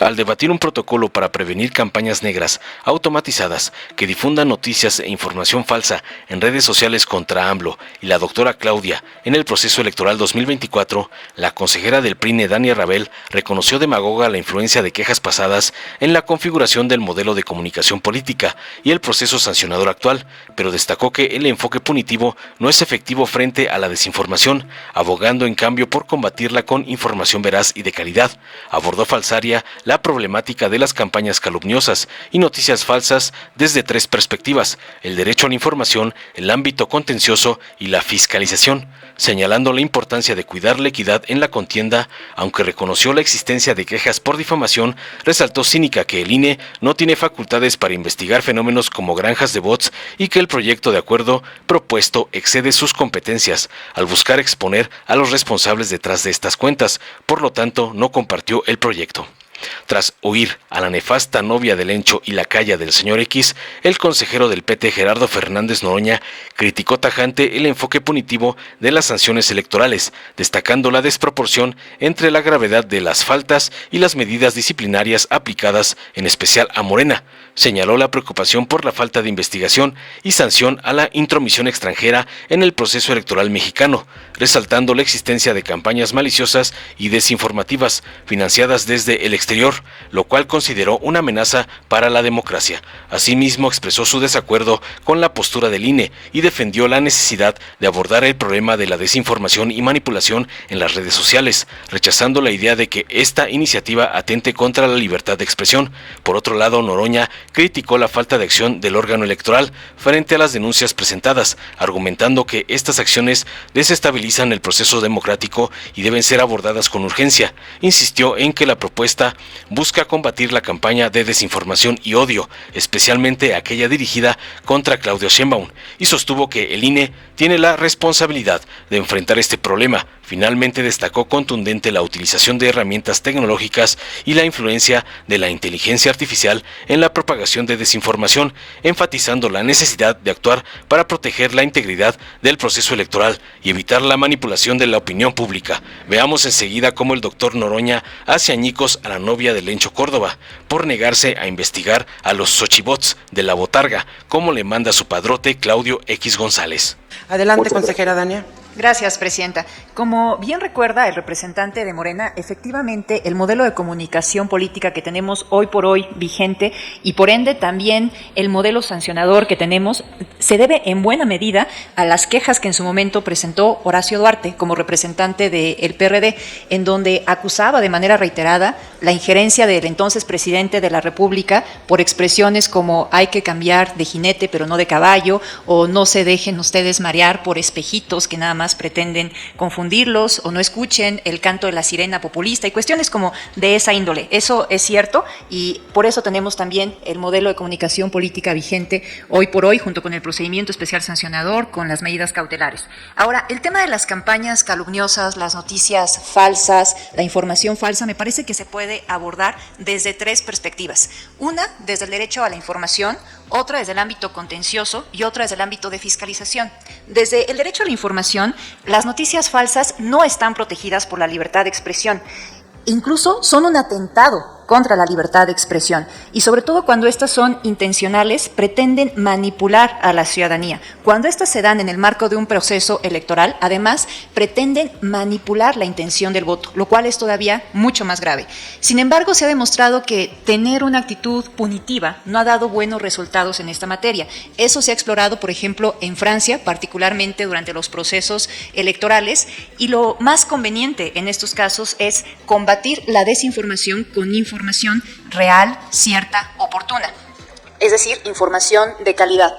Al debatir un protocolo para prevenir campañas negras automatizadas que difundan noticias e información falsa en redes sociales contra AMLO y la doctora Claudia en el proceso electoral 2024, la consejera del PRI, Dania Rabel, reconoció demagoga la influencia de quejas pasadas en la configuración del modelo de comunicación política y el proceso sancionador actual, pero destacó que el enfoque punitivo no es efectivo frente a la desinformación, abogando en cambio por combatirla con información veraz y de calidad. Abordó Falsaria la problemática de las campañas calumniosas y noticias falsas desde tres perspectivas: el derecho a la información, el ámbito contencioso y la fiscalización, señalando la importancia de cuidar la equidad en la contienda. Aunque reconoció la existencia de quejas por difamación, resaltó cínica que el INE no tiene facultades para investigar fenómenos como granjas de bots y que el proyecto de acuerdo propuesto excede sus competencias al buscar exponer a los responsables detrás de estas cuentas. Por lo tanto, no compartió el proyecto. Tras oír a la nefasta novia del Encho y la calla del señor X, el consejero del PT, Gerardo Fernández Noroña, criticó tajante el enfoque punitivo de las sanciones electorales, destacando la desproporción entre la gravedad de las faltas y las medidas disciplinarias aplicadas, en especial a Morena. Señaló la preocupación por la falta de investigación y sanción a la intromisión extranjera en el proceso electoral mexicano, resaltando la existencia de campañas maliciosas y desinformativas financiadas desde el exterior, lo cual consideró una amenaza para la democracia. Asimismo, expresó su desacuerdo con la postura del INE y defendió la necesidad de abordar el problema de la desinformación y manipulación en las redes sociales, rechazando la idea de que esta iniciativa atente contra la libertad de expresión. Por otro lado, Noroña criticó la falta de acción del órgano electoral frente a las denuncias presentadas, argumentando que estas acciones desestabilizan el proceso democrático y deben ser abordadas con urgencia. Insistió en que la propuesta busca combatir la campaña de desinformación y odio, especialmente aquella dirigida contra Claudia Sheinbaum, y sostuvo que el INE tiene la responsabilidad de enfrentar este problema. Finalmente destacó contundente la utilización de herramientas tecnológicas y la influencia de la inteligencia artificial en la propagación de desinformación, enfatizando la necesidad de actuar para proteger la integridad del proceso electoral y evitar la manipulación de la opinión pública. Veamos enseguida cómo el doctor Noroña hace añicos a la novia de Lencho Córdoba por negarse a investigar a los xochibots de la botarga, como le manda su padrote Claudio X González. Adelante, consejera Dania. Gracias, presidenta. Como bien recuerda el representante de Morena, efectivamente el modelo de comunicación política que tenemos hoy por hoy vigente y por ende también el modelo sancionador que tenemos se debe en buena medida a las quejas que en su momento presentó Horacio Duarte como representante del PRD, en donde acusaba de manera reiterada la injerencia del entonces presidente de la República por expresiones como hay que cambiar de jinete pero no de caballo, o no se dejen ustedes marear por espejitos que nada más pretenden confundirlos, o no escuchen el canto de la sirena populista y cuestiones como de esa índole. Eso es cierto y por eso tenemos también el modelo de comunicación política vigente hoy por hoy, junto con el procedimiento especial sancionador, con las medidas cautelares. Ahora, el tema de las campañas calumniosas, las noticias falsas, la información falsa, me parece que se puede abordar desde tres perspectivas. Una, desde el derecho a la información; otra desde el ámbito contencioso y otra desde el ámbito de fiscalización. Desde el derecho a la información, las noticias falsas no están protegidas por la libertad de expresión. Incluso son un atentado contra la libertad de expresión y sobre todo cuando estas son intencionales, pretenden manipular a la ciudadanía. Cuando estas se dan en el marco de un proceso electoral, además pretenden manipular la intención del voto, lo cual es todavía mucho más grave. Sin embargo, se ha demostrado que tener una actitud punitiva no ha dado buenos resultados en esta materia. Eso se ha explorado, por ejemplo, en Francia, particularmente durante los procesos electorales, y lo más conveniente en estos casos es combatir la desinformación con información real, cierta, oportuna, es decir, información de calidad.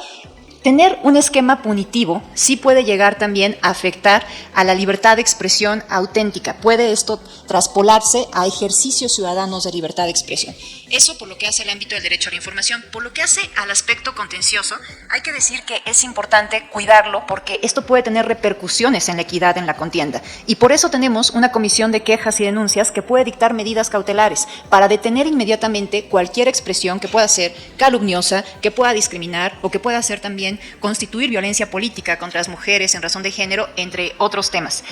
Tener un esquema punitivo sí puede llegar también a afectar a la libertad de expresión auténtica. Puede esto traspolarse a ejercicios ciudadanos de libertad de expresión. Eso por lo que hace al ámbito del derecho a la información. Por lo que hace al aspecto contencioso, hay que decir que es importante cuidarlo porque esto puede tener repercusiones en la equidad en la contienda. Y por eso tenemos una comisión de quejas y denuncias que puede dictar medidas cautelares para detener inmediatamente cualquier expresión que pueda ser calumniosa, que pueda discriminar o que pueda ser también constituir violencia política contra las mujeres en razón de género, entre otros temas.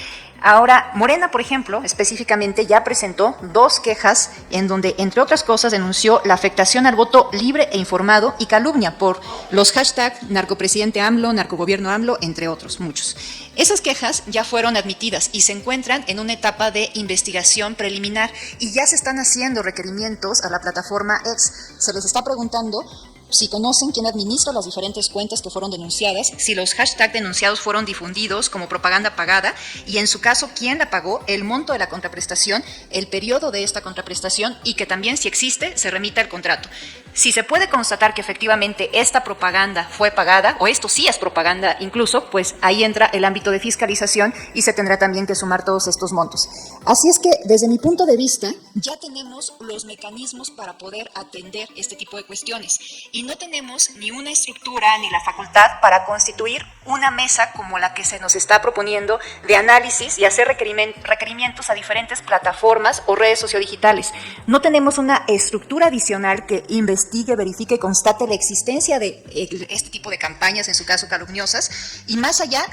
Ahora, Morena, por ejemplo, específicamente ya presentó 2 quejas en donde, entre otras cosas, denunció la afectación al voto libre e informado y calumnia por los hashtags narcopresidente AMLO, narcogobierno AMLO, entre otros, muchos. Esas quejas ya fueron admitidas y se encuentran en una etapa de investigación preliminar y ya se están haciendo requerimientos a la plataforma X. Se les está preguntando si conocen quién administra las diferentes cuentas que fueron denunciadas, si los hashtags denunciados fueron difundidos como propaganda pagada y en su caso quién la pagó, el monto de la contraprestación, el periodo de esta contraprestación y que también, si existe, se remita el contrato. Si se puede constatar que efectivamente esta propaganda fue pagada, o esto sí es propaganda incluso, pues ahí entra el ámbito de fiscalización y se tendrá también que sumar todos estos montos. Así es que, desde mi punto de vista, ya tenemos los mecanismos para poder atender este tipo de cuestiones. Y no tenemos ni una estructura ni la facultad para constituir una mesa como la que se nos está proponiendo de análisis y hacer requerimientos a diferentes plataformas o redes sociodigitales. No tenemos una estructura adicional que investigue, verifique y constate la existencia de este tipo de campañas, en su caso calumniosas, y más allá,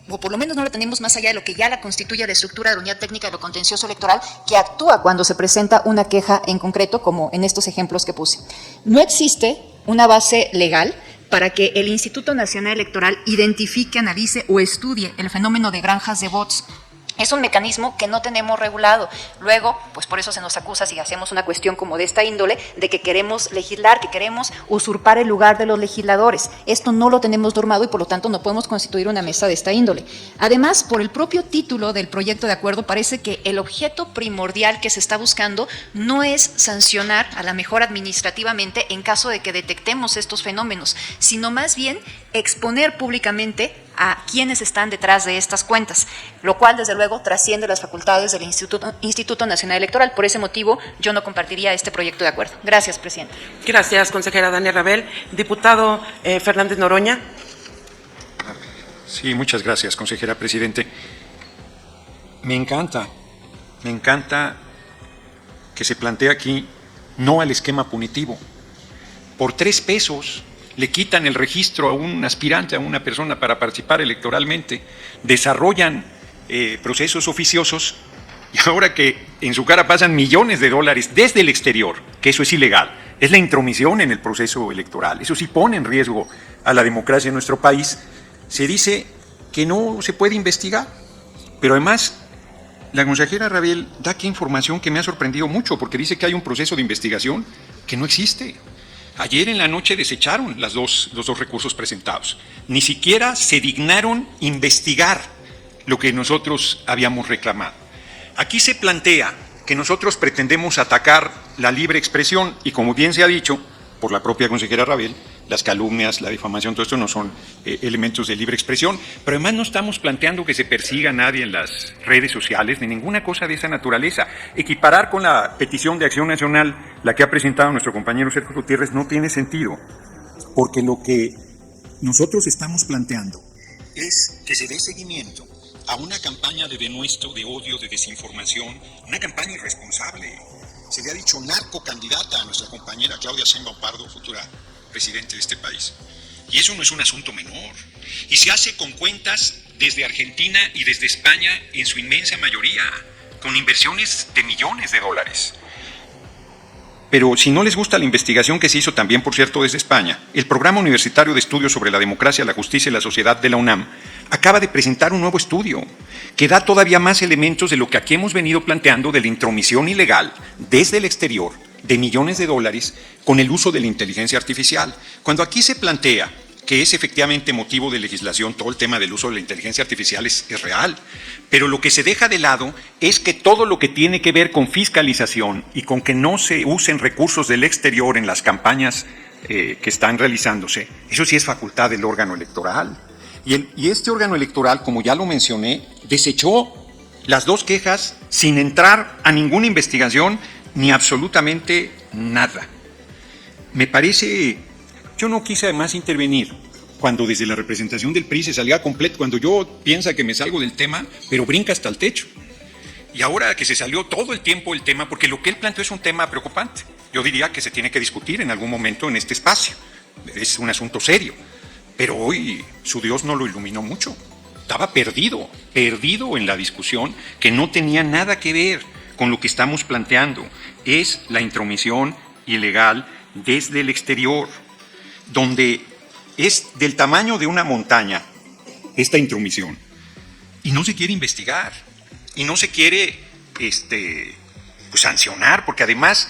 o por lo menos no la tenemos más allá de lo que ya la constituye la estructura de la Unidad Técnica de lo Contencioso Electoral, que actúa cuando se presenta una queja en concreto, como en estos ejemplos que puse. No existe una base legal para que el Instituto Nacional Electoral identifique, analice o estudie el fenómeno de granjas de bots. Es un mecanismo que no tenemos regulado. Luego, pues por eso se nos acusa, si hacemos una cuestión como de esta índole, de que queremos legislar, que queremos usurpar el lugar de los legisladores. Esto no lo tenemos normado y por lo tanto no podemos constituir una mesa de esta índole. Además, por el propio título del proyecto de acuerdo, parece que el objeto primordial que se está buscando no es sancionar, a la mejor administrativamente, en caso de que detectemos estos fenómenos, sino más bien exponer públicamente a quienes están detrás de estas cuentas, lo cual desde luego trasciende las facultades del Instituto Nacional Electoral. Por ese motivo yo no compartiría este proyecto de acuerdo. Gracias, presidente. Gracias, consejera Dania Rabel. Diputado Fernández Noroña. Sí, muchas gracias, consejera presidente. Me encanta que se plantee aquí no al esquema punitivo. Por 3 pesos le quitan el registro a un aspirante, a una persona para participar electoralmente, desarrollan procesos oficiosos y ahora que en su cara pasan millones de dólares desde el exterior, que eso es ilegal, es la intromisión en el proceso electoral, eso sí pone en riesgo a la democracia en nuestro país, se dice que no se puede investigar, pero además la consejera Rabel da aquí información que me ha sorprendido mucho porque dice que hay un proceso de investigación que no existe. Ayer en la noche desecharon los dos recursos presentados. Ni siquiera se dignaron investigar lo que nosotros habíamos reclamado. Aquí se plantea que nosotros pretendemos atacar la libre expresión y, como bien se ha dicho por la propia consejera Rabel, las calumnias, la difamación, todo esto no son elementos de libre expresión, pero además no estamos planteando que se persiga a nadie en las redes sociales ni ninguna cosa de esa naturaleza. Equiparar con la petición de Acción Nacional, la que ha presentado nuestro compañero Sergio Gutiérrez, no tiene sentido, porque lo que nosotros estamos planteando es que se dé seguimiento a una campaña de denuesto, de odio, de desinformación, una campaña irresponsable. Se le ha dicho narcocandidata a nuestra compañera Claudia Sheinbaum Pardo, futura presidente de este país. Y eso no es un asunto menor. Y se hace con cuentas desde Argentina y desde España en su inmensa mayoría, con inversiones de millones de dólares. Pero si no les gusta la investigación que se hizo también, por cierto, desde España, el Programa Universitario de Estudios sobre la Democracia, la Justicia y la Sociedad de la UNAM acaba de presentar un nuevo estudio que da todavía más elementos de lo que aquí hemos venido planteando de la intromisión ilegal desde el exterior de millones de dólares con el uso de la inteligencia artificial. Cuando aquí se plantea que es efectivamente motivo de legislación, todo el tema del uso de la inteligencia artificial es real, pero lo que se deja de lado es que todo lo que tiene que ver con fiscalización y con que no se usen recursos del exterior en las campañas que están realizándose, eso sí es facultad del órgano electoral. Y este órgano electoral, como ya lo mencioné, desechó las 2 quejas sin entrar a ninguna investigación ni absolutamente nada. Me parece, yo no quise además intervenir cuando desde la representación del PRI se salía completo, cuando yo piensa que me salgo del tema, pero brinca hasta el techo. Y ahora que se salió todo el tiempo el tema, porque lo que él planteó es un tema preocupante. Yo diría que se tiene que discutir en algún momento en este espacio. Es un asunto serio. Pero hoy su Dios no lo iluminó mucho. estaba perdido en la discusión, que no tenía nada que ver con lo que estamos planteando. Es la intromisión ilegal desde el exterior, donde es del tamaño de una montaña esta intromisión, y no se quiere investigar, y no se quiere pues, sancionar, porque además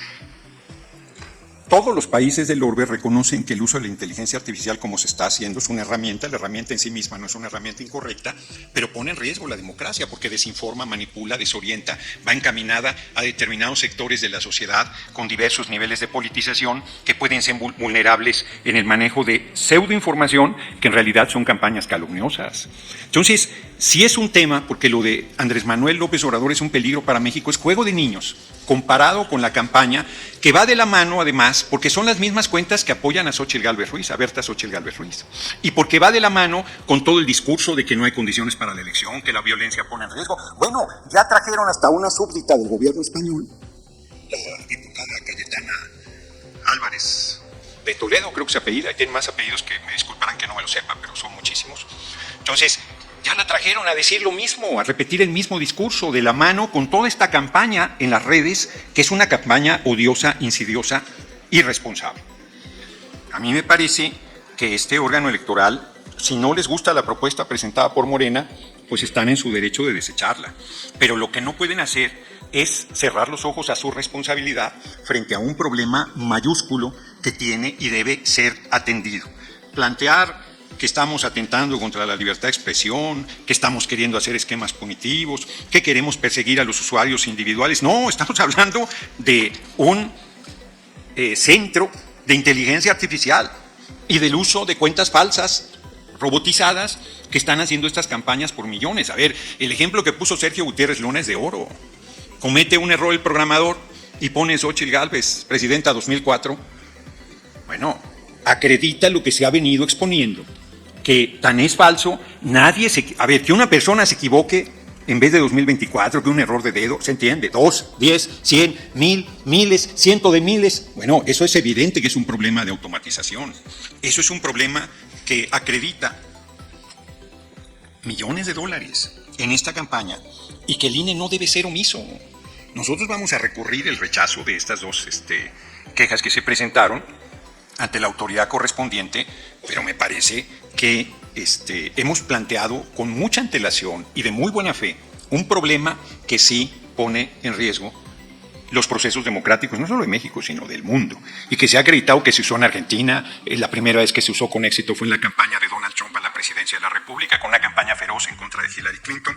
todos los países del orbe reconocen que el uso de la inteligencia artificial, como se está haciendo, es una herramienta. La herramienta en sí misma no es una herramienta incorrecta, pero pone en riesgo la democracia porque desinforma, manipula, desorienta, va encaminada a determinados sectores de la sociedad con diversos niveles de politización que pueden ser vulnerables en el manejo de pseudoinformación, que en realidad son campañas calumniosas. Entonces, si es un tema, porque lo de Andrés Manuel López Obrador es un peligro para México, es juego de niños, comparado con la campaña que va de la mano, además, porque son las mismas cuentas que apoyan a Xóchitl Gálvez Ruiz, a Berta Xóchitl Gálvez Ruiz, y porque va de la mano con todo el discurso de que no hay condiciones para la elección, que la violencia pone en riesgo. Bueno, ya trajeron hasta una súbdita del gobierno español, la diputada Cayetana Álvarez de Toledo, creo que se apellida, y tiene más apellidos que me disculparán que no me lo sepa, pero son muchísimos. Entonces, ya la trajeron a decir lo mismo, a repetir el mismo discurso, de la mano con toda esta campaña en las redes, que es una campaña odiosa, insidiosa, irresponsable. A mí me parece que este órgano electoral, si no les gusta la propuesta presentada por Morena, pues están en su derecho de desecharla. Pero lo que no pueden hacer es cerrar los ojos a su responsabilidad frente a un problema mayúsculo que tiene y debe ser atendido. Plantear que estamos atentando contra la libertad de expresión, que estamos queriendo hacer esquemas punitivos, que queremos perseguir a los usuarios individuales. No, estamos hablando de un centro de inteligencia artificial y del uso de cuentas falsas, robotizadas, que están haciendo estas campañas por millones. A ver, el ejemplo que puso Sergio Gutiérrez Luna es de oro. Comete un error el programador y pone Xóchitl Gálvez, presidenta 2004. Bueno, acredita lo que se ha venido exponiendo, que tan es falso, a ver, que una persona se equivoque en vez de 2024, que un error de dedo, ¿se entiende? 2, 10, 100, 1000, miles, cientos de miles. Bueno, eso es evidente que es un problema de automatización. Eso es un problema que acredita millones de dólares en esta campaña y que el INE no debe ser omiso. Nosotros vamos a recurrir el rechazo de estas dos quejas que se presentaron ante la autoridad correspondiente, pero me parece que hemos planteado con mucha antelación y de muy buena fe un problema que sí pone en riesgo los procesos democráticos, no solo de México, sino del mundo, y que se ha acreditado que se usó en Argentina. La primera vez que se usó con éxito fue en la campaña de Donald Trump a la presidencia de la República, con una campaña feroz en contra de Hillary Clinton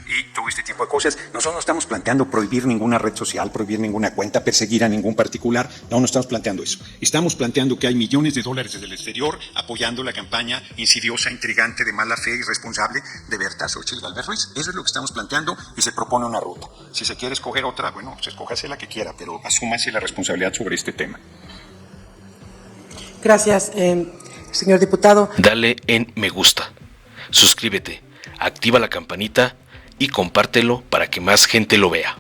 y todo este tipo de cosas. Nosotros no estamos planteando prohibir ninguna red social, prohibir ninguna cuenta, perseguir a ningún particular. No estamos planteando eso. Estamos planteando que hay millones de dólares desde el exterior apoyando la campaña insidiosa, intrigante, de mala fe, irresponsable de Berta Xóchitl Gálvez Ruiz. Eso es lo que estamos planteando y se propone una ruta. Si se quiere escoger otra, bueno, pues escójase la que quiera, pero asúmase la responsabilidad sobre este tema. Gracias, señor diputado. Dale en me gusta, suscríbete, activa la campanita y compártelo para que más gente lo vea.